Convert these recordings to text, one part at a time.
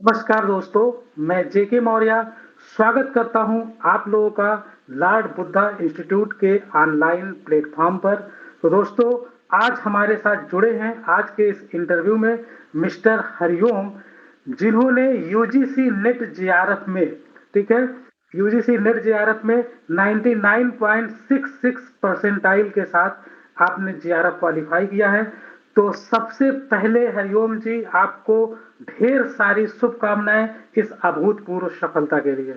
नमस्कार दोस्तों, मैं जेके मौर्य स्वागत करता हूं आप लोगों का लॉर्ड बुद्धा इंस्टीट्यूट के ऑनलाइन प्लेटफॉर्म पर। तो दोस्तों, आज हमारे साथ जुड़े हैं आज के इस इंटरव्यू में मिस्टर हरिओम, जिन्होंने यूजीसी नेट जेआरएफ में, ठीक है, यूजीसी नेट जेआरएफ में 99.66 परसेंटाइल के साथ आपने जेआरएफ क्वालिफाई किया है। तो सबसे पहले हरिओम जी, आपको ढेर सारी शुभकामनाएं इस अभूतपूर्व सफलता के लिए।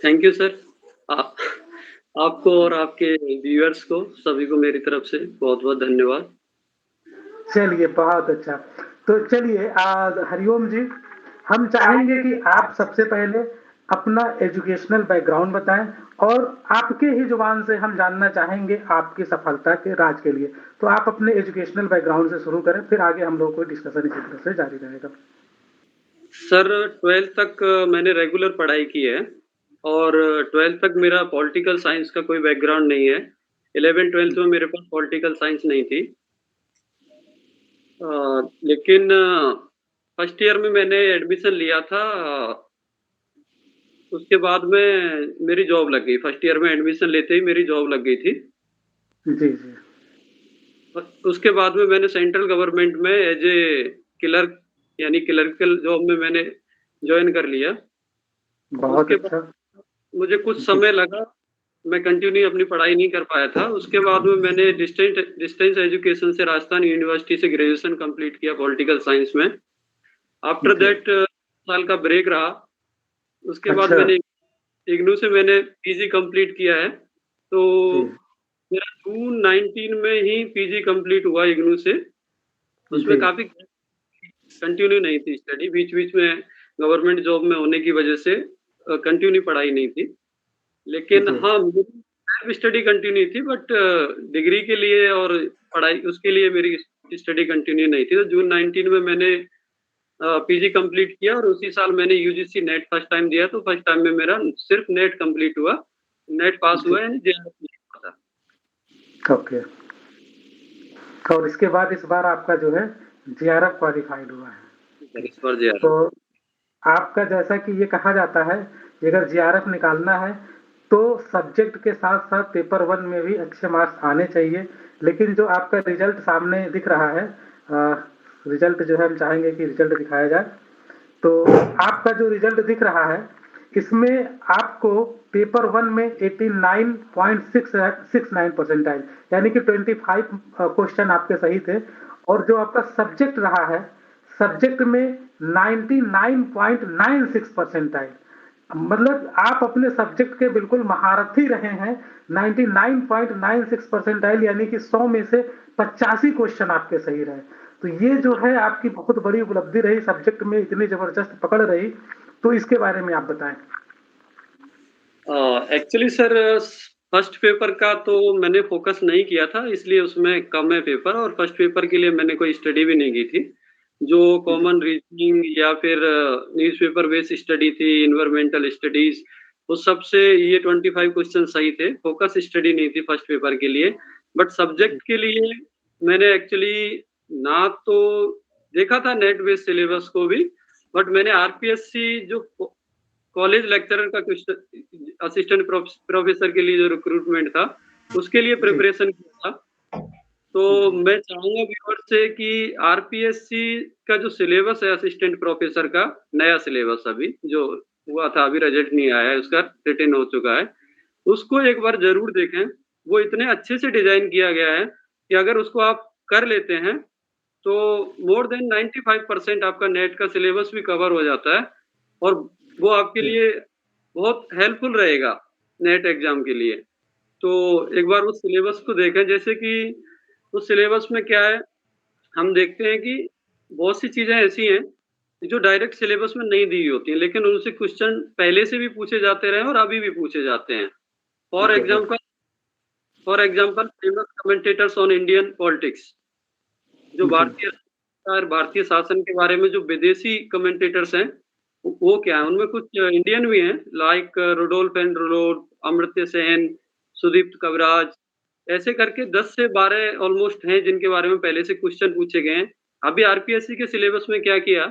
Thank you sir. आपको और आपके व्यूअर्स को सभी को मेरी तरफ से बहुत बहुत धन्यवाद। चलिए, बहुत अच्छा। तो चलिए हरिओम जी, हम चाहेंगे कि आप सबसे पहले अपना एजुकेशनल बैकग्राउंड बताएं और आपके ही जुबान से हम जानना चाहेंगे आपकी सफलता के राज के लिए। तो आप अपने एजुकेशनल बैकग्राउंड से शुरू करें, फिर आगे हम लोग को डिस्कशन इसी तरह से जारी रहेगा। सर 12th तक मैंने रेगुलर पढ़ाई की है और 12th तक मेरा पॉलिटिकल साइंस का कोई बैकग्राउंड नहीं है। 11th-12th में मेरे पास पॉलिटिकल साइंस नहीं थी। लेकिन फर्स्ट ईयर में मैंने एडमिशन लिया था। उसके बाद में मेरी जॉब लग गई। फर्स्ट ईयर में एडमिशन लेते ही मेरी जॉब लग गई थी। जी जी। उसके बाद में मैंने सेंट्रल गवर्नमेंट में एज ए क्लर्क यानी क्लर्कल जॉब में मैंने ज्वाइन कर लिया। बहुत उसके अच्छा। बाद मुझे कुछ जी समय लगा, मैं कंटिन्यू अपनी पढ़ाई नहीं कर पाया था। उसके बाद में मैंने डिस्टेंस एजुकेशन से राजस्थान यूनिवर्सिटी से ग्रेजुएशन कंप्लीट किया पॉलिटिकल साइंस में। आफ्टर जी। दैट साल का ब्रेक रहा। उसके बाद अच्छा। मैंने इग्नू से मैंने पीजी कंप्लीट किया है। तो जी मेरा जून 19 में ही पीजी कंप्लीट हुआ इग्नू से। उसमें जी काफ़ी कंटिन्यू नहीं थी स्टडी, बीच-बीच में गवर्नमेंट जॉब में होने की वजह से कंटिन्यू पढ़ाई नहीं थी। लेकिन जी। हाँ, मेरी सेल्फ स्टडी कंटिन्यू थी बट डिग्री के लिए और पढ़ाई उसके लिए मेरी स्टडी कंटिन्यू नहीं थी। तो जून 19 में मैंने पीजी कंप्लीट किया और उसी साल मैंने यूजीसी नेट फर्स्ट टाइम दिया। तो फर्स्ट टाइम में मेरा सिर्फ नेट कंप्लीट हुआ, नेट पास जी। हुआ यानी जेआरएफ नहीं हुआ था। ओके। और इसके बाद इस बार आपका जो है जेआरएफ क्वालिफाइड हुआ है। इस बार जेआरएफ। तो आपका जैसा कि ये कहा जाता है कि अगर जेआरएफ निकालना है तो सब्जेक्ट के साथ साथ पेपर वन में भी अच्छे मार्क्स आने चाहिए। लेकिन जो आपका रिजल्ट सामने दिख रहा है, रिजल्ट जो है हम चाहेंगे कि रिजल्ट दिखाया जाए। तो आपका जो रिजल्ट दिख रहा है, इसमें आपको पेपर वन में 89.69 परसेंटाइल यानी कि 25 क्वेश्चन आपके सही थे। और जो आपका सब्जेक्ट रहा है, सब्जेक्ट में 99.96 परसेंटाइल, मतलब आप अपने सब्जेक्ट के बिल्कुल महारथी रहे हैं। 99.96 परसेंटाइल यानी कि 100 में से 85 क्वेश्चन आपके सही रहे। तो ये जो है आपकी बहुत बड़ी उपलब्धि रही, सब्जेक्ट में इतनी जबरदस्त पकड़ रही। तो इसके बारे में आप बताएं। एक्चुअली सर फर्स्ट पेपर का तो मैंने फोकस नहीं किया था, इसलिए उसमें कम है पेपर और फर्स्ट पेपर के लिए मैंने कोई स्टडी भी नहीं की थी। जो जी कॉमन रीजनिंग या फिर न्यूज़पेपर बेस्ड स्टडी थी, एनवायरमेंटल स्टडीज, उस सबसे ये 25 क्वेश्चन सही थे। फोकस स्टडी नहीं थी फर्स्ट पेपर के लिए। बट जी सब्जेक्ट के लिए मैंने एक्चुअली ना तो देखा था नेट बेस्ड सिलेबस को भी, बट मैंने आरपीएससी जो कॉलेज लेक्चरर का क्वेश्चन असिस्टेंट प्रोफेसर के लिए जो रिक्रूटमेंट था, उसके लिए जी प्रिपरेशन किया था। तो जी मैं चाहूँगा व्यूअर्स से कि आरपीएससी का जो सिलेबस है असिस्टेंट प्रोफेसर का, नया सिलेबस अभी जो हुआ था, अभी रिजल्ट नहीं आया है उसका, रिटन हो चुका है। उसको एक बार ज़रूर देखें। वो इतने अच्छे से डिज़ाइन किया गया है कि अगर उसको आप कर लेते हैं, तो मोर देन 95% आपका नेट का सिलेबस भी कवर हो जाता है और वो आपके जी लिए बहुत हेल्पफुल रहेगा नेट एग्ज़ाम के लिए। तो एक बार उस सिलेबस को देखें, जैसे कि उस सिलेबस में क्या है, हम देखते हैं कि बहुत सी चीज़ें ऐसी हैं, जो डायरेक्ट सिलेबस में नहीं दी होती हैं, लेकिन उनसे क्वेश्चन पहले से भी पूछे जाते रहे हैं और अभी भी पूछे जाते हैं। For okay okay. Example for example famous commentators on Indian politics, जो जी भारतीय सरकार, भारतीय शासन के बारे में जो विदेशी कमेंटेटर्स हैं, वो क्या है, उनमें कुछ इंडियन भी हैं, like Rudolph and Rudolph, Amartya Sen, Sudipta Kaviraj, ऐसे करके 10 से 12 ऑलमोस्ट हैं जिनके बारे में पहले से क्वेश्चन पूछे गए हैं। अभी आरपीएससी के सिलेबस में क्या किया,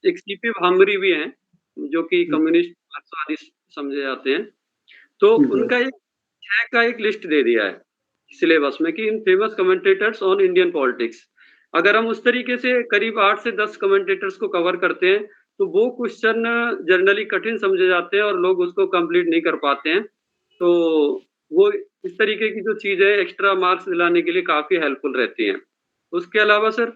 एक सीपी भामरी भी हैं, जो कि हम्म, कम्युनिस्ट मार्क्सवादी समझे जाते हैं। तो जी उनका एक 6 का एक लिस्ट दे दिया है सिलेबस में कि इन famous commentators on Indian politics. अगर हम उस तरीके से करीब 8 से 10 कमेंटेटर्स को कवर करते हैं, तो वो क्वेश्चन जनरली कठिन समझे जाते हैं और लोग उसको कंप्लीट नहीं कर पाते हैं। तो वो इस तरीके की जो चीज़ें एक्स्ट्रा मार्क्स दिलाने के लिए काफ़ी हेल्पफुल रहती हैं। उसके अलावा सर,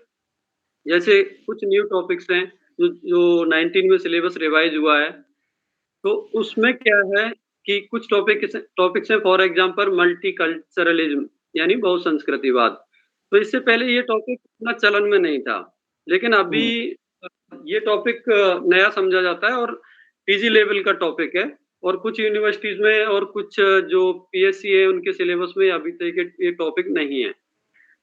जैसे कुछ न्यू टॉपिक्स हैं, जो 19 में सिलेबस रिवाइज़ हुआ है, तो उसमें क्या है कि कुछ टॉपिक्स हैं, फॉर एग्ज़ाम्पल मल्टीकल्चरलिज़्म यानी बहुसंस्कृतिवाद। तो इससे पहले ये टॉपिक इतना चलन में नहीं था, लेकिन अभी हम्म, अ, ये टॉपिक नया समझा जाता है और पीजी लेवल का टॉपिक है और कुछ यूनिवर्सिटीज़ में और कुछ जो पीएससी है, उनके सिलेबस में अभी तक ये टॉपिक नहीं है।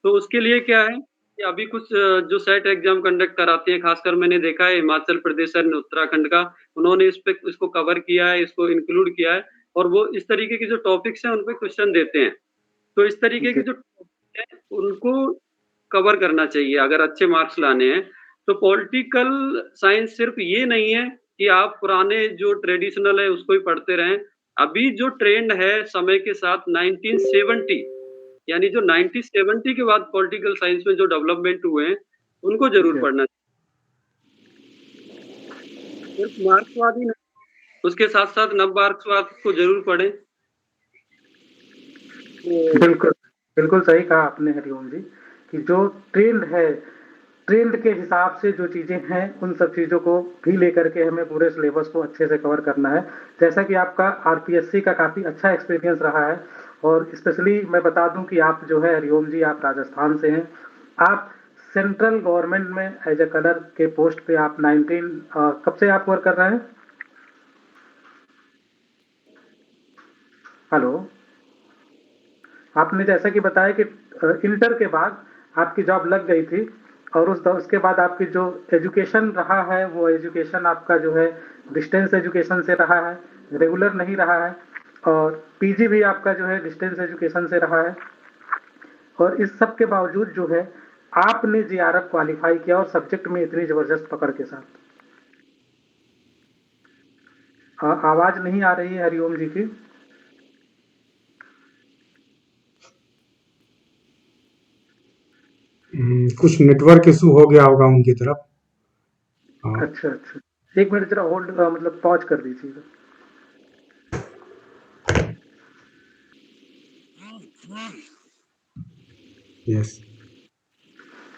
तो उसके लिए क्या है कि अभी कुछ जो सेट एग्ज़ाम कंडक्ट कराती हैं, खासकर मैंने देखा है हिमाचल प्रदेश और उत्तराखंड का, उन्होंने इसको कवर किया है, इसको इंक्लूड किया है और वो इस तरीके के जो टॉपिक्स हैं, उन पे क्वेश्चन देते हैं। तो इस तरीके के जी जो टॉपिक हैं, उनको कवर करना चाहिए अगर अच्छे मार्क्स लाने हैं। तो पॉलिटिकल साइंस सिर्फ़ ये नहीं है कि आप पुराने जो ट्रेडिशनल है, उसको ही पढ़ते रहें। अभी जो ट्रेंड है समय के साथ 1970 यानी जो 1970 के बाद पॉलिटिकल साइंस में जो डेवलपमेंट हुए हैं, उनको ज़रूर जी पढ़ना सिर्फ मार्क्सवाद ही नहीं, उसके साथ-साथ नव-मार्क्सवाद को ज़रूर पढ़ें। तो बिल्कुल बिल्कुल सही कहा आपने हरिओम जी कि जो ट्रेंड है ट्रेंड के हिसाब से जो चीजें हैं उन सब चीजों को भी लेकर के हमें पूरे सिलेबस को अच्छे से कवर करना है। जैसा कि आपका आरपीएससी का काफी अच्छा एक्सपीरियंस रहा है और स्पेशली मैं बता दूं कि आप जो है हरिओम जी आप राजस्थान से हैं। आप सेंट्रल गवर्नमेंट में एज ए कलर के पोस्ट पे आप 19 कब से आप वर्क कर रहे हैं? हेलो। आपने जैसा कि बताया कि इंटर के बाद आपकी जॉब लग गई थी और उसके बाद आपकी जो एजुकेशन रहा है वो एजुकेशन आपका जो है डिस्टेंस एजुकेशन से रहा है, रेगुलर नहीं रहा है और पीजी भी आपका जो है डिस्टेंस एजुकेशन से रहा है। और इस सब के बावजूद जो है आपने जीआरएफ क्वालिफाई किया और सब्जेक्ट में इतनी जबरदस्त पकड़ के साथ। आवाज नहीं आ रही है हरिओम जी की। कुछ नेटवर्क इशू हो गया होगा उनकी तरफ। हाँ। अच्छा अच्छा, एक मिनट जरा होल्ड मतलब पॉज कर दीजिएगा। यस।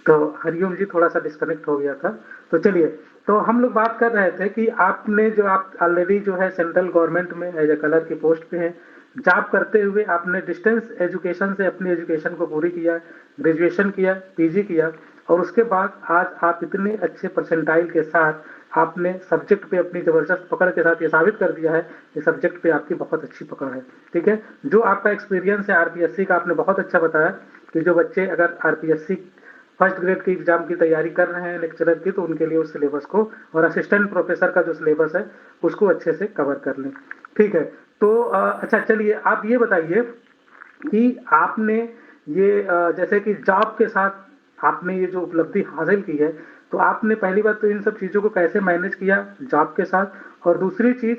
तो हरिओम जी थोड़ा सा डिस्कनेक्ट हो गया था। तो चलिए, तो हम लोग बात कर रहे थे कि आपने जो आप ऑलरेडी जो है सेंट्रल गवर्नमेंट में एज ए कलर की पोस्ट पे हैं, जॉब करते हुए आपने डिस्टेंस एजुकेशन से अपनी एजुकेशन को पूरी किया, ग्रेजुएशन किया, पीजी किया और उसके बाद आज आप इतने अच्छे परसेंटाइल के साथ आपने सब्जेक्ट पे अपनी जबरदस्त पकड़ के साथ ये साबित कर दिया है कि सब्जेक्ट पे आपकी बहुत अच्छी पकड़ है। ठीक है, जो आपका एक्सपीरियंस है आरपीएससी का आपने बहुत अच्छा बताया कि जो बच्चे अगर आरपीएससी फर्स्ट ग्रेड की एग्जाम की तैयारी कर रहे हैं लेक्चरर की, तो उनके लिए उस सिलेबस को और असिस्टेंट प्रोफेसर का जो सिलेबस है उसको अच्छे से कवर कर लें। ठीक है, तो अच्छा चलिए आप ये बताइए कि आपने ये जैसे कि जॉब के साथ आपने ये जो उपलब्धि हासिल की है, तो आपने पहली बात तो इन सब चीज़ों को कैसे मैनेज किया जॉब के साथ और दूसरी चीज़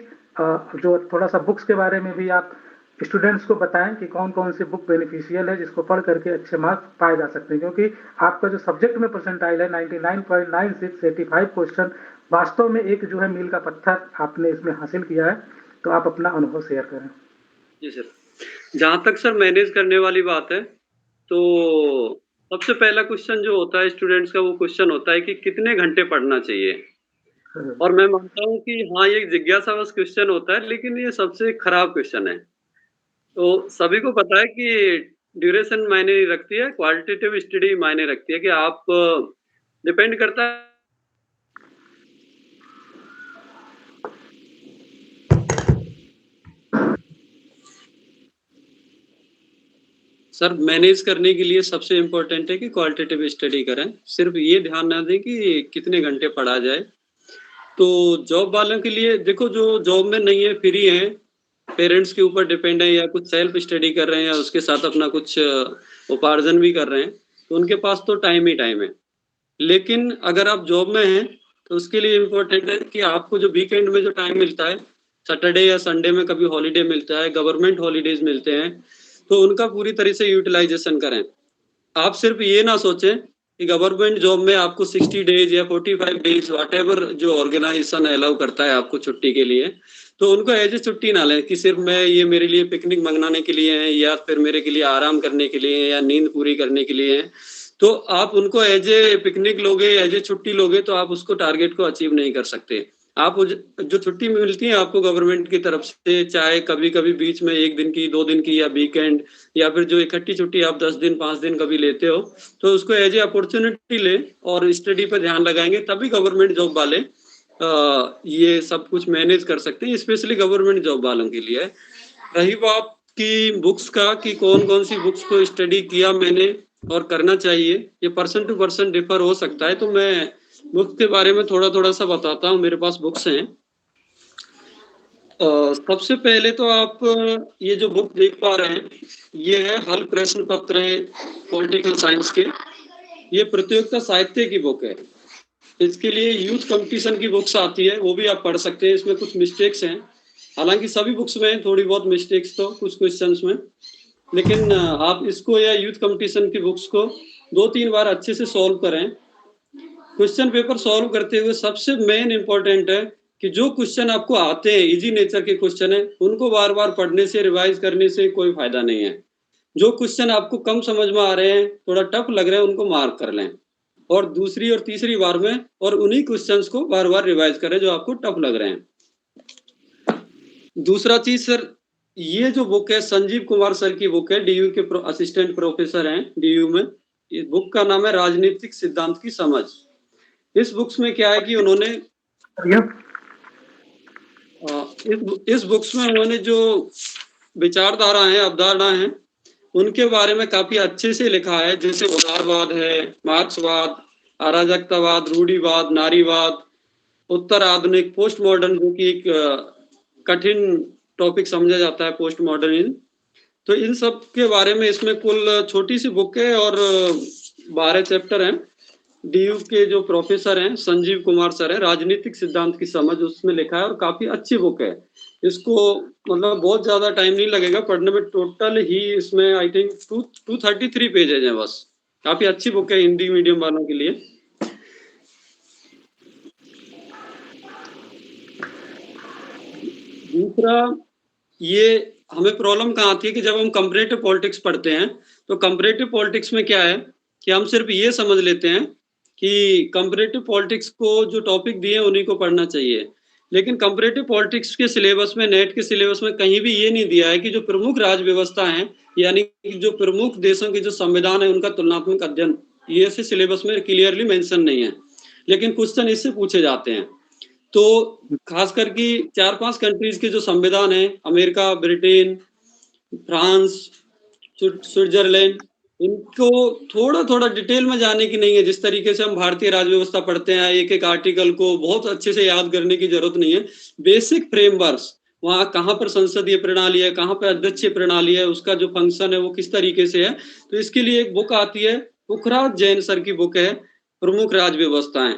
जो थोड़ा सा बुक्स के बारे में भी आप स्टूडेंट्स को बताएं कि कौन कौन सी बुक बेनिफिशियल है जिसको पढ़ करके अच्छे मार्क्स पाए जा सकते हैं, क्योंकि आपका जो सब्जेक्ट में परसेंटाइल है 99.96 85 क्वेश्चन वास्तव में एक जो है मील का पत्थर आपने इसमें हासिल किया है। तो आप अपना अनुभव शेयर करें। जी सर, जहाँ तक सर मैनेज करने वाली बात है, तो सबसे पहला क्वेश्चन जो होता है स्टूडेंट्स का, वो क्वेश्चन होता है कि कितने घंटे पढ़ना चाहिए? और मैं मानता हूँ कि हाँ, ये एक जिज्ञासावश क्वेश्चन होता है, लेकिन ये सबसे खराब क्वेश्चन है। तो सभी को पता है कि ड्यूरेशन मायने नहीं रखती है, क्वालिटेटिव स्टडी मायने रखती है कि आप डिपेंड करता है सर, मैनेज करने के लिए सबसे इम्पोर्टेंट है कि क्वालिटेटिव स्टडी करें। सिर्फ़ ये ध्यान ना दें कि कितने घंटे पढ़ा जाए। तो जॉब वालों के लिए देखो, जो जॉब में नहीं है, फ्री हैं, पेरेंट्स के ऊपर डिपेंड है या कुछ सेल्फ स्टडी कर रहे हैं या उसके साथ अपना कुछ उपार्जन भी कर रहे हैं, तो उनके पास तो टाइम ही टाइम है। लेकिन अगर आप जॉब में हैं, तो उसके लिए इम्पोर्टेंट है कि आपको जो वीकेंड में जो टाइम मिलता है, सैटरडे या संडे में कभी हॉलीडे मिलता है, गवर्नमेंट हॉलीडेज मिलते हैं, तो उनका पूरी तरह से यूटिलाइजेशन करें। आप सिर्फ ये ना सोचें कि गवर्नमेंट जॉब में आपको 60 डेज या 45 डेज व्हाटएवर जो ऑर्गेनाइजेशन अलाउ करता है आपको छुट्टी के लिए, तो उनको एज ए छुट्टी ना लें कि सिर्फ मैं ये मेरे लिए पिकनिक मनाने के लिए है या फिर मेरे के लिए आराम करने के लिए या नींद पूरी करने के लिए है। तो आप उनको एज ए पिकनिक लोगे, एज ए छुट्टी लोगे, तो आप उसको टारगेट को अचीव नहीं कर सकते। आप जो छुट्टी मिलती है आपको गवर्नमेंट की तरफ से, चाहे कभी कभी बीच में 1 दिन की, 2 दिन की, या वीकेंड, या फिर जो इकट्ठी छुट्टी आप 10 दिन 5 दिन कभी लेते हो, तो उसको एज ए अपॉर्चुनिटी ले और स्टडी पर ध्यान लगाएंगे, तभी गवर्नमेंट जॉब वाले ये सब कुछ मैनेज कर सकते हैं। स्पेशली गवर्नमेंट जॉब वालों के लिए। रही बात की बुक्स का कि कौन कौन सी बुक्स को स्टडी किया मैंने और करना चाहिए, ये पर्सन टू पर्सन डिफर हो सकता है, तो मैं बुक्स के बारे में थोड़ा थोड़ा सा बताता हूँ। मेरे पास बुक्स हैं। सबसे पहले तो आप ये जो बुक देख पा रहे हैं, ये है हल प्रश्न पत्र पॉलिटिकल साइंस के। ये प्रतियोगिता साहित्य की बुक है। इसके लिए यूथ कंपटीशन की बुक्स आती है, वो भी आप पढ़ सकते हैं। इसमें कुछ मिस्टेक्स हैं, हालांकि सभी बुक्स में थोड़ी बहुत मिस्टेक्स तो कुछ क्वेश्चंस में, लेकिन आप इसको या यूथ कंपटीशन की बुक्स को 2-3 बार अच्छे से सॉल्व करें। क्वेश्चन पेपर सॉल्व करते हुए सबसे मेन इंपॉर्टेंट है कि जो क्वेश्चन आपको आते हैं, इजी नेचर के क्वेश्चन है, उनको बार बार पढ़ने से, रिवाइज करने से कोई फायदा नहीं है। जो क्वेश्चन आपको कम समझ में आ रहे हैं, थोड़ा टफ लग रहे हैं, उनको मार्क कर लें और दूसरी और तीसरी बार में और उन्हीं क्वेश्चंस को बार बार रिवाइज करें जो आपको टफ लग रहे हैं। दूसरा चीज सर, ये जो बुक है संजीव कुमार सर की बुक है, डीयू के असिस्टेंट प्रोफेसर हैं डीयू में। इस बुक का नाम है राजनीतिक सिद्धांत की समझ। इस बुक्स में क्या है कि उन्होंने इस बुक्स में उन्होंने जो विचारधारा है, अवधारणा है, उनके बारे में काफी अच्छे से लिखा है। जैसे उदारवाद है, मार्क्सवाद, अराजकतावाद, रूढ़िवाद, नारीवाद, उत्तर आधुनिक, पोस्ट मॉडर्न, जो कि एक कठिन टॉपिक समझा जाता है पोस्ट मॉडर्निज्म। तो इन सब के बारे में इसमें कुल छोटी सी बुक है और 12 चैप्टर हैं। डीयू के जो प्रोफेसर हैं संजीव कुमार सर है, राजनीतिक सिद्धांत की समझ, उसमें लिखा है और काफी अच्छी बुक है। इसको मतलब बहुत ज्यादा टाइम नहीं लगेगा पढ़ने में। टोटल ही इसमें आई थिंक 233 पेजेज हैं बस। काफी अच्छी बुक है हिंदी मीडियम वालों के लिए। दूसरा, ये हमें प्रॉब्लम कहाँ आती है कि जब हम कंपैरेटिव पॉलिटिक्स पढ़ते हैं, तो कंपैरेटिव पॉलिटिक्स में क्या है कि हम सिर्फ ये समझ लेते हैं कि कंपैरेटिव पॉलिटिक्स को जो टॉपिक दिए उन्हीं को पढ़ना चाहिए। लेकिन कंपैरेटिव पॉलिटिक्स के सिलेबस में, नेट के सिलेबस में कहीं भी ये नहीं दिया है कि जो प्रमुख राज्य व्यवस्था है, यानी जो प्रमुख देशों के जो संविधान है, उनका तुलनात्मक अध्ययन, ये ऐसे सिलेबस में क्लियरली मेंशन नहीं है। लेकिन क्वेश्चन इससे पूछे जाते हैं। तो खासकर कि 4-5 कंट्रीज के जो संविधान है, अमेरिका, ब्रिटेन, फ्रांस, स्विट्जरलैंड, इनको थोड़ा थोड़ा डिटेल में जाने की नहीं है। जिस तरीके से हम भारतीय राज्य व्यवस्था पढ़ते हैं, एक एक आर्टिकल को बहुत अच्छे से याद करने की जरूरत नहीं है। बेसिक फ्रेमवर्क्स, वहाँ कहाँ पर संसदीय प्रणाली है, कहाँ पर अध्यक्षीय प्रणाली है, उसका जो फंक्शन है वो किस तरीके से है, तो इसके लिए एक बुक आती है, पुखराज जैन सर की बुक है, प्रमुख राज्य व्यवस्थाएं,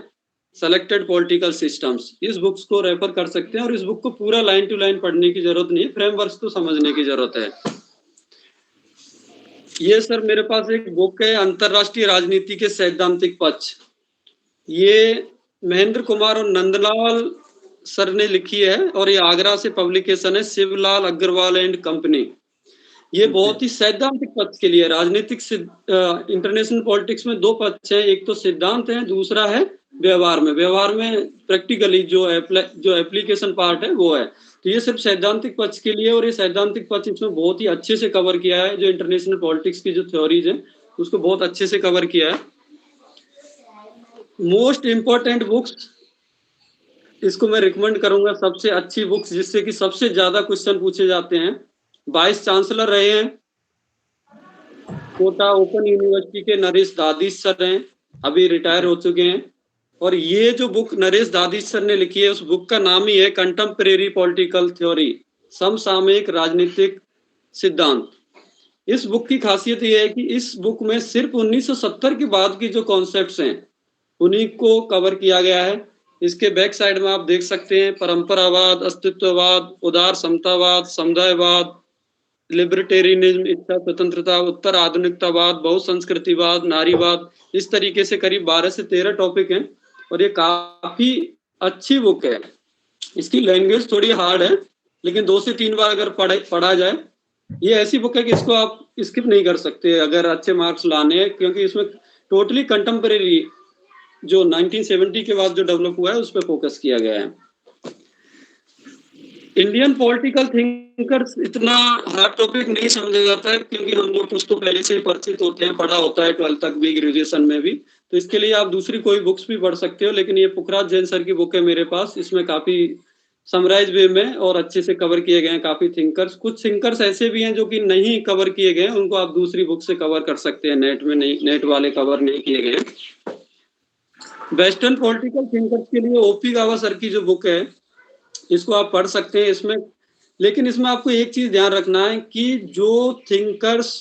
सेलेक्टेड पॉलिटिकल सिस्टम्स। इस बुक्स को रेफर कर सकते हैं और इस बुक को पूरा लाइन टू लाइन पढ़ने की जरूरत नहीं है, फ्रेमवर्क्स तो समझने की जरूरत है। ये सर मेरे पास एक बुक है, अंतरराष्ट्रीय राजनीति के सैद्धांतिक पक्ष। ये महेंद्र कुमार और नंदलाल सर ने लिखी है और ये आगरा से पब्लिकेशन है, शिवलाल अग्रवाल एंड कंपनी। ये बहुत ही सैद्धांतिक पक्ष के लिए राजनीतिक इंटरनेशनल पॉलिटिक्स में 2 पक्ष है, एक तो सिद्धांत है, दूसरा है व्यवहार में। व्यवहार में प्रैक्टिकली जो एप्लीकेशन पार्ट है वो है। तो ये सिर्फ सैद्धांतिक पक्ष के लिए, और ये सैद्धांतिक पक्ष इसमें बहुत ही अच्छे से कवर किया है। जो इंटरनेशनल पॉलिटिक्स की जो थ्योरीज है उसको बहुत अच्छे से कवर किया है। मोस्ट इंपॉर्टेंट बुक्स, इसको मैं रिकमेंड करूंगा, सबसे अच्छी बुक्स जिससे कि सबसे ज्यादा क्वेश्चन पूछे जाते हैं। वाइस चांसलर रहे हैं कोटा ओपन यूनिवर्सिटी के नरेश दादीश सर हैं, अभी रिटायर हो चुके हैं। और ये जो बुक नरेश दादीश सर ने लिखी है, उस बुक का नाम ही है कंटेम्परेरी पॉलिटिकल थ्योरी, समसामयिक राजनीतिक सिद्धांत। इस बुक की खासियत यह है कि इस बुक में सिर्फ 1970 के बाद की जो कॉन्सेप्ट्स हैं उन्हीं को कवर किया गया है। इसके बैक साइड में आप देख सकते हैं परंपरावाद, अस्तित्ववाद, उदार समतावाद, समुदायवाद, लिबर्टेरियनिज्म, इच्छा स्वतंत्रता, उत्तर आधुनिकतावाद, बहुसंस्कृतिवाद, नारीवाद, इस तरीके से करीब 12 से 13 टॉपिक हैं और ये काफी अच्छी बुक है। इसकी लैंग्वेज थोड़ी हार्ड है, लेकिन 2 से 3 बार अगर पढ़ा जाए, ये ऐसी बुक है कि इसको आप स्किप नहीं कर सकते अगर अच्छे मार्क्स लाने हैं, क्योंकि इसमें टोटली कंटेम्परेरी जो 1970 के बाद जो डेवलप हुआ है उस पर फोकस किया गया है। इंडियन पॉलिटिकल थिंकर्स इतना हार्ड टॉपिक नहीं समझा जाता है, क्योंकि हम लोग कुछ तो पहले से परिचित होते हैं, पढ़ा होता है 12th तक भी, ग्रेजुएशन में भी। तो इसके लिए आप दूसरी कोई बुक्स भी पढ़ सकते हो, लेकिन ये पुखराज जैन सर की बुक है मेरे पास। इसमें काफी समराइज वे में और अच्छे से कवर किए गए हैं काफी थिंकर्स। कुछ थिंकर्स ऐसे भी हैं जो कि नहीं कवर किए गए हैं, उनको आप दूसरी बुक से कवर कर सकते हैं, नेट में नहीं, नेट वाले कवर नहीं किए गए। वेस्टर्न पॉलिटिकल थिंकर्स के लिए ओपी गावा सर की जो बुक है, इसको आप पढ़ सकते हैं इसमें। लेकिन इसमें आपको एक चीज ध्यान रखना है कि जो थिंकर्स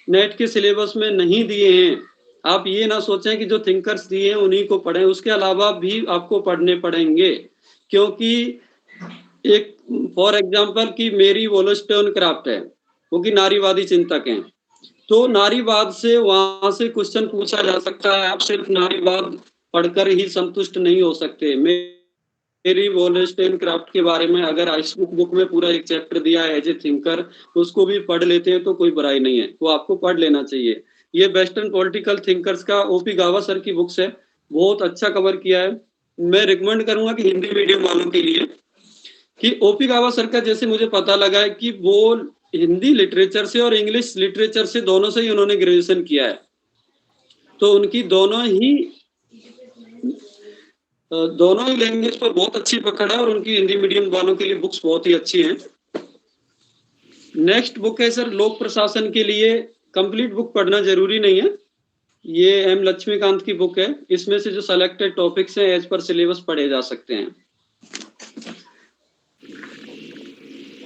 नेट के सिलेबस में नहीं दिए हैं, आप ये ना सोचें कि जो थिंकर्स दिए हैं उन्हीं को पढ़ें, उसके अलावा भी आपको पढ़ने पड़ेंगे। क्योंकि एक फॉर एग्जांपल कि मेरी वॉलस्टोनक्राफ्ट है, वो की नारीवादी चिंतक हैं, तो नारीवाद से वहां से क्वेश्चन पूछा जा सकता है। आप सिर्फ नारीवाद पढ़कर ही संतुष्ट नहीं हो सकते। मेरी वॉलस्टोनक्राफ्ट के बारे में अगर इस बुक में पूरा एक चैप्टर दिया है एज ए थिंकर, उसको भी पढ़ लेते हैं तो कोई बुराई नहीं है, वो आपको पढ़ लेना चाहिए। ये वेस्टर्न पॉलिटिकल थिंकर्स का ओपी गावा सर की बुक्स है, बहुत अच्छा कवर किया है। मैं रिकमेंड करूंगा कि हिंदी मीडियम वालों के लिए कि ओपी गावा सर का, जैसे मुझे पता लगा है कि वो हिंदी लिटरेचर से और इंग्लिश लिटरेचर से दोनों से ही उन्होंने ग्रेजुएशन किया है, तो उनकी दोनों ही लैंग्वेज पर बहुत अच्छी पकड़ है और उनकी हिंदी मीडियम वालों के लिए बुक्स बहुत ही अच्छी हैं। नेक्स्ट बुक है सर लोक प्रशासन के लिए। कंप्लीट बुक पढ़ना जरूरी नहीं है, ये एम लक्ष्मीकांत की बुक है। इसमें से जो सेलेक्टेड टॉपिक्स हैं एज पर सिलेबस पढ़े जा सकते हैं।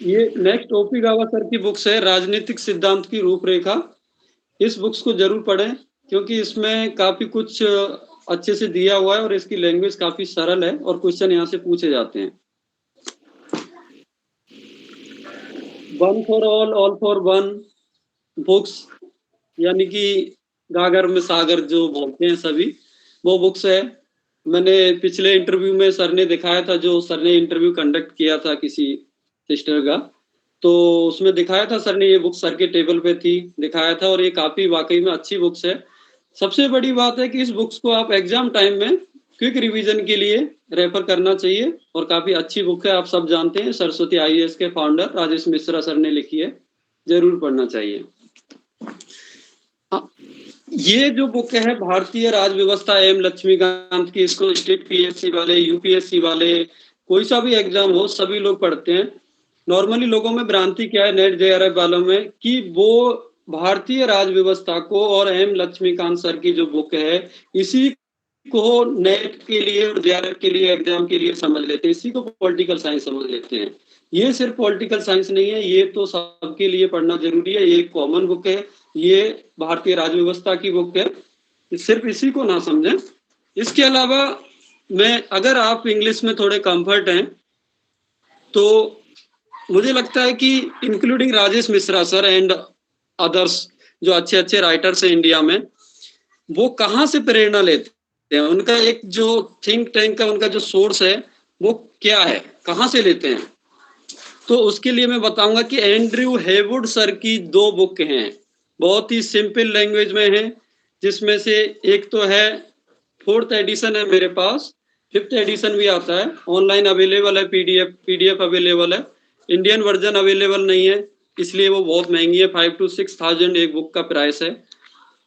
ये नेक्स्ट ओपी गावा सर की बुक्स है राजनीतिक सिद्धांत की रूपरेखा। इस बुक्स को जरूर पढ़ें, क्योंकि इसमें काफी कुछ अच्छे से दिया हुआ है और इसकी लैंग्वेज काफी सरल है और क्वेश्चन यहाँ से पूछे जाते हैं। One for all for one books, यानी कि गागर में सागर जो बोलते हैं सभी, वो बुक्स है। मैंने पिछले इंटरव्यू में सर ने दिखाया था, जो सर ने इंटरव्यू कंडक्ट किया था किसी सिस्टर का, तो उसमें दिखाया था सर ने, ये बुक सर के टेबल पे थी, दिखाया था, और ये काफी वाकई में अच्छी बुक्स है। सबसे बड़ी बात है कि इस बुक्स को आप एग्जाम टाइम में क्विक रिवीजन के लिए रेफर करना चाहिए और काफी अच्छी बुक है। आप सब जानते हैं, सरस्वती आईएएस के फाउंडर राजेश मिश्रा सर ने लिखी है, जरूर पढ़ना चाहिए। ये जो बुक है भारतीय राज व्यवस्था एम लक्ष्मीकांत की, इसको स्टेट पीएससी वाले, यूपीएससी वाले, कोई सा भी एग्जाम हो, सभी लोग पढ़ते हैं। नॉर्मली लोगों में भ्रांति क्या है नेट जेआरएफ वालों में, कि वो भारतीय राज व्यवस्था को और एम लक्ष्मीकांत सर की जो बुक है इसी को नेट के लिए और जेआरएफ के लिए, एग्जाम के लिए समझ लेते हैं, इसी को पॉलिटिकल साइंस समझ लेते हैं। ये सिर्फ पॉलिटिकल साइंस नहीं है, ये तो सबके लिए पढ़ना जरूरी है। ये एक कॉमन बुक है, ये भारतीय राज व्यवस्था की बुक है, सिर्फ इसी को ना समझें। इसके अलावा मैं, अगर आप इंग्लिश में थोड़े कंफर्ट हैं तो मुझे लगता है कि including Rajesh Mishra sir and others जो अच्छे अच्छे राइटर्स हैं इंडिया में, वो कहाँ से प्रेरणा लेते हैं, उनका एक जो थिंक टैंक का उनका जो सोर्स है वो क्या है, कहाँ से लेते हैं। तो उसके लिए मैं बताऊंगा कि एंड्रयू हेवुड सर की 2 बुक हैं, बहुत ही सिंपल लैंग्वेज में है, जिसमें से एक तो है 4th एडिशन है मेरे पास, 5th एडिशन भी आता है, ऑनलाइन अवेलेबल है, पीडीएफ अवेलेबल है, इंडियन वर्जन अवेलेबल नहीं है, इसलिए वो बहुत महंगी है, 5,000 to 6,000 एक बुक का प्राइस है,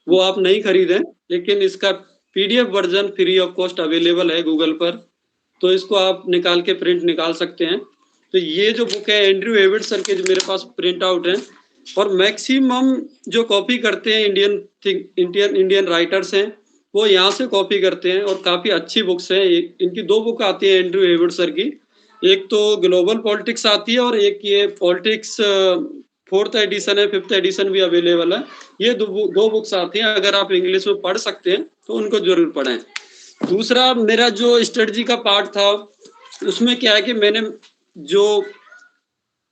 वो आप नहीं खरीदें। लेकिन इसका PDF version free of cost available है गूगल पर, तो इसको आप निकाल के प्रिंट निकाल सकते हैं। तो ये जो बुक है एंड्रयू हेवुड सर के, जो मेरे पास प्रिंट आउट है, और मैक्सिमम जो कॉपी करते हैं इंडियन राइटर्स हैं, वो यहाँ से कॉपी करते हैं, और काफी अच्छी बुक्स हैं। इनकी 2 बुक आती है एंड्रयू हेवुड सर की, एक तो ग्लोबल पॉलिटिक्स आती है और एक ये पॉलिटिक्स 4th एडिशन है, 5th एडिशन भी अवेलेबल है। ये 2 बुक्स आती हैं, अगर आप इंग्लिश में पढ़ सकते हैं तो उनको जरूर पढ़ें। दूसरा मेरा जो स्ट्रेटजी का पार्ट था उसमें क्या है कि मैंने जो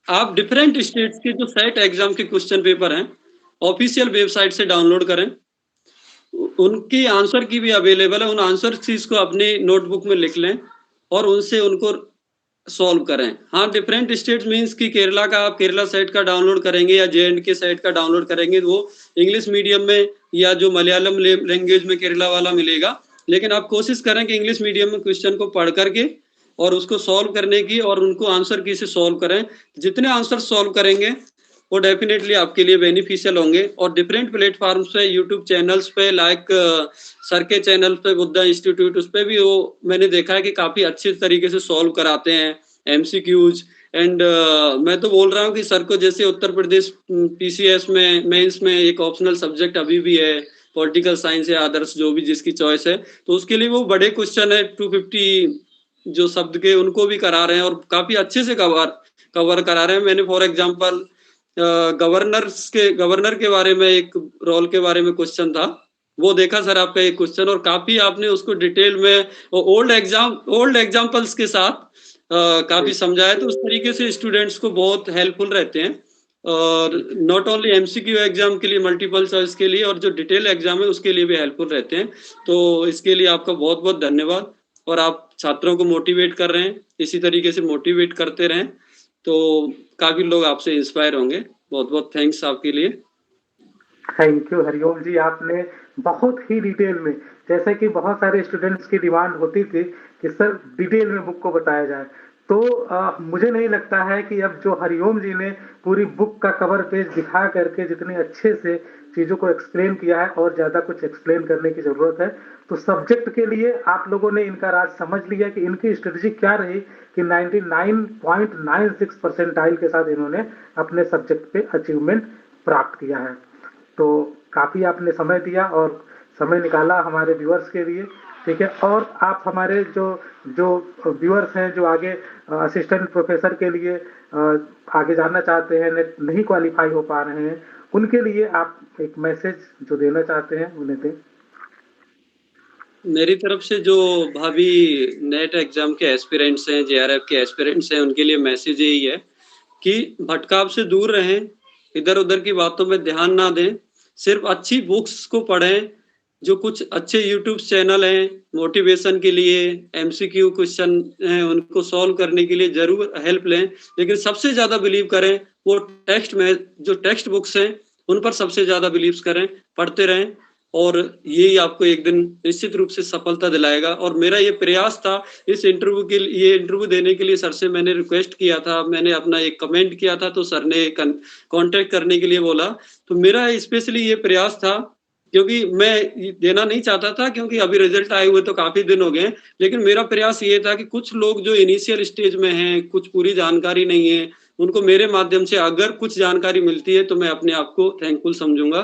आप डिफरेंट स्टेट्स के जो सेट एग्जाम के क्वेश्चन पेपर हैं ऑफिशियल वेबसाइट से डाउनलोड करें, उनकी आंसर की भी अवेलेबल है, उन आंसर चीज को अपनी नोटबुक में लिख लें और उनसे उनको सॉल्व करें। हाँ, डिफरेंट स्टेट्स मींस कि केरला का आप केरला सेट का डाउनलोड करेंगे या जे.एंड.के सेट का डाउनलोड करेंगे वो इंग्लिश मीडियम में या जो मलयालम लैंग्वेज में केरला वाला मिलेगा, लेकिन आप कोशिश करें कि इंग्लिश मीडियम में क्वेश्चन को पढ़ करके और उसको सॉल्व करने की और उनको आंसर की से सॉल्व करें। जितने आंसर सॉल्व करेंगे वो डेफिनेटली आपके लिए बेनिफिशियल होंगे। और डिफरेंट प्लेटफॉर्म्स पे यूट्यूब चैनल्स पे लाइक सर के चैनल पे बुद्धा इंस्टीट्यूट, उस पे भी वो मैंने देखा है कि काफी अच्छे तरीके से सॉल्व कराते हैं एमसीक्यूज। एंड मैं तो बोल रहा हूँ कि सर को जैसे उत्तर प्रदेश पीसीएस में मेंस में एक ऑप्शनल सब्जेक्ट अभी भी है पॉलिटिकल साइंस या अदर्स जो भी जिसकी चॉइस है, तो उसके लिए वो बड़े क्वेश्चन है 250 जो शब्द के उनको भी करा रहे हैं और काफी अच्छे से कवर करा रहे हैं। मैंने फॉर एग्जांपल गवर्नर के बारे में एक रोल के बारे में क्वेश्चन था, वो देखा सर आपका एक क्वेश्चन और काफी आपने उसको डिटेल में ओल्ड एग्जांपल्स के साथ काफी समझाया, तो उस तरीके से स्टूडेंट्स को बहुत हेल्पफुल रहते हैं। और नॉट ओनली एमसीक्यू एग्जाम के लिए, मल्टीपल चॉइस के लिए और जो डिटेल एग्जाम है उसके लिए भी हेल्पफुल रहते हैं। तो इसके लिए आपका बहुत बहुत धन्यवाद। और आप छात्रों को मोटिवेट कर रहे हैं, इसी तरीके से मोटिवेट करते रहें तो काफी लोग आपसे इंस्पायर होंगे। बहुत बहुत थैंक्स आपके लिए। थैंक यू हरिओम जी, आपने बहुत ही डिटेल में, जैसे कि बहुत सारे स्टूडेंट्स की डिमांड होती थी कि सर डिटेल में बुक को बताया जाए, तो मुझे नहीं लगता है कि अब जो हरिओम जी ने पूरी बुक का कवर पेज दिखा करके जितने अच्छे से चीजों को एक्सप्लेन किया है और ज्यादा कुछ एक्सप्लेन करने की जरूरत है। तो सब्जेक्ट के लिए आप लोगों ने इनका राज समझ लिया कि इनकी स्ट्रेटजी क्या रही कि 99.96 परसेंटाइल के साथ इन्होंने अपने सब्जेक्ट पे अचीवमेंट प्राप्त किया है। तो काफी आपने समय दिया और समय निकाला हमारे व्यूअर्स के लिए, ठीक है। और आप हमारे जो जो व्यूअर्स हैं जो आगे असिस्टेंट प्रोफेसर के लिए आगे जाना चाहते हैं, नहीं क्वालिफाई हो पा रहे हैं, उनके लिए आप एक मैसेज जो देना चाहते हैं उन्हें दें। मेरी तरफ से जो भावी नेट एग्जाम के एस्पिरेंट्स हैं, जेआरएफ के एस्पिरेंट्स हैं, उनके लिए मैसेज यही है कि भटकाव से दूर रहें, इधर उधर की बातों में ध्यान ना दें, सिर्फ अच्छी बुक्स को पढ़ें। जो कुछ अच्छे यूट्यूब चैनल हैं मोटिवेशन के लिए, एमसीक्यू क्वेश्चन हैं उनको सॉल्व करने के लिए जरूर हेल्प लें, लेकिन सबसे ज्यादा बिलीव करें वो टेक्स्ट में जो टेक्स्ट बुक्स हैं उन पर सबसे ज्यादा बिलीव करें, पढ़ते रहें और यही आपको एक दिन निश्चित रूप से सफलता दिलाएगा। और मेरा ये प्रयास था इस इंटरव्यू के लिए, ये इंटरव्यू देने के लिए सर से मैंने रिक्वेस्ट किया था, मैंने अपना एक कमेंट किया था तो सर ने कांटेक्ट करने के लिए बोला। तो मेरा स्पेशली ये प्रयास था क्योंकि मैं देना नहीं चाहता था, क्योंकि अभी रिजल्ट आए हुए तो काफी दिन हो गए, लेकिन मेरा प्रयास ये था कि कुछ लोग जो इनिशियल स्टेज में हैं, कुछ पूरी जानकारी नहीं है, उनको मेरे माध्यम से अगर कुछ जानकारी मिलती है तो मैं अपने आप को थैंकफुल समझूंगा।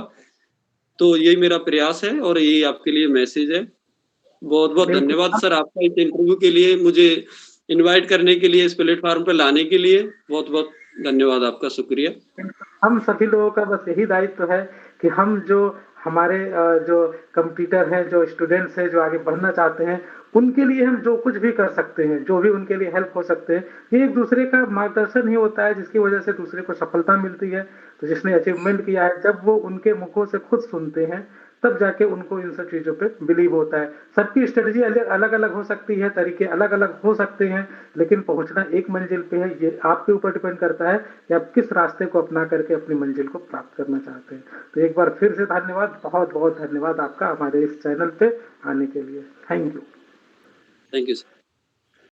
तो यही मेरा प्रयास है और यही आपके लिए मैसेज है। बहुत बहुत धन्यवाद सर आपका इस इंटरव्यू के लिए, मुझे इनवाइट करने के लिए, इस प्लेटफॉर्म पर लाने के लिए बहुत बहुत धन्यवाद आपका, शुक्रिया। हम सभी लोगों का बस यही दायित्व है कि हम जो हमारे जो कंप्यूटर हैं, जो स्टूडेंट्स हैं जो आगे बढ़ना चाहते हैं, उनके लिए हम जो कुछ भी कर सकते हैं, जो भी उनके लिए हेल्प हो सकते हैं, ये एक दूसरे का मार्गदर्शन ही होता है जिसकी वजह से दूसरे को सफलता मिलती है। तो जिसने अचीवमेंट किया है, जब वो उनके मुखों से खुद सुनते हैं तब जाके उनको इन सब चीजों पे बिलीव होता है। सबकी स्ट्रेटजी अलग अलग हो सकती है, तरीके अलग अलग हो सकते हैं, लेकिन पहुंचना एक मंजिल पे है। ये आपके ऊपर डिपेंड करता है कि आप किस रास्ते को अपना करके अपनी मंजिल को प्राप्त करना चाहते हैं। तो एक बार फिर से धन्यवाद, बहुत बहुत धन्यवाद आपका हमारे इस चैनल पे आने के लिए। Thank you. Thank you sir.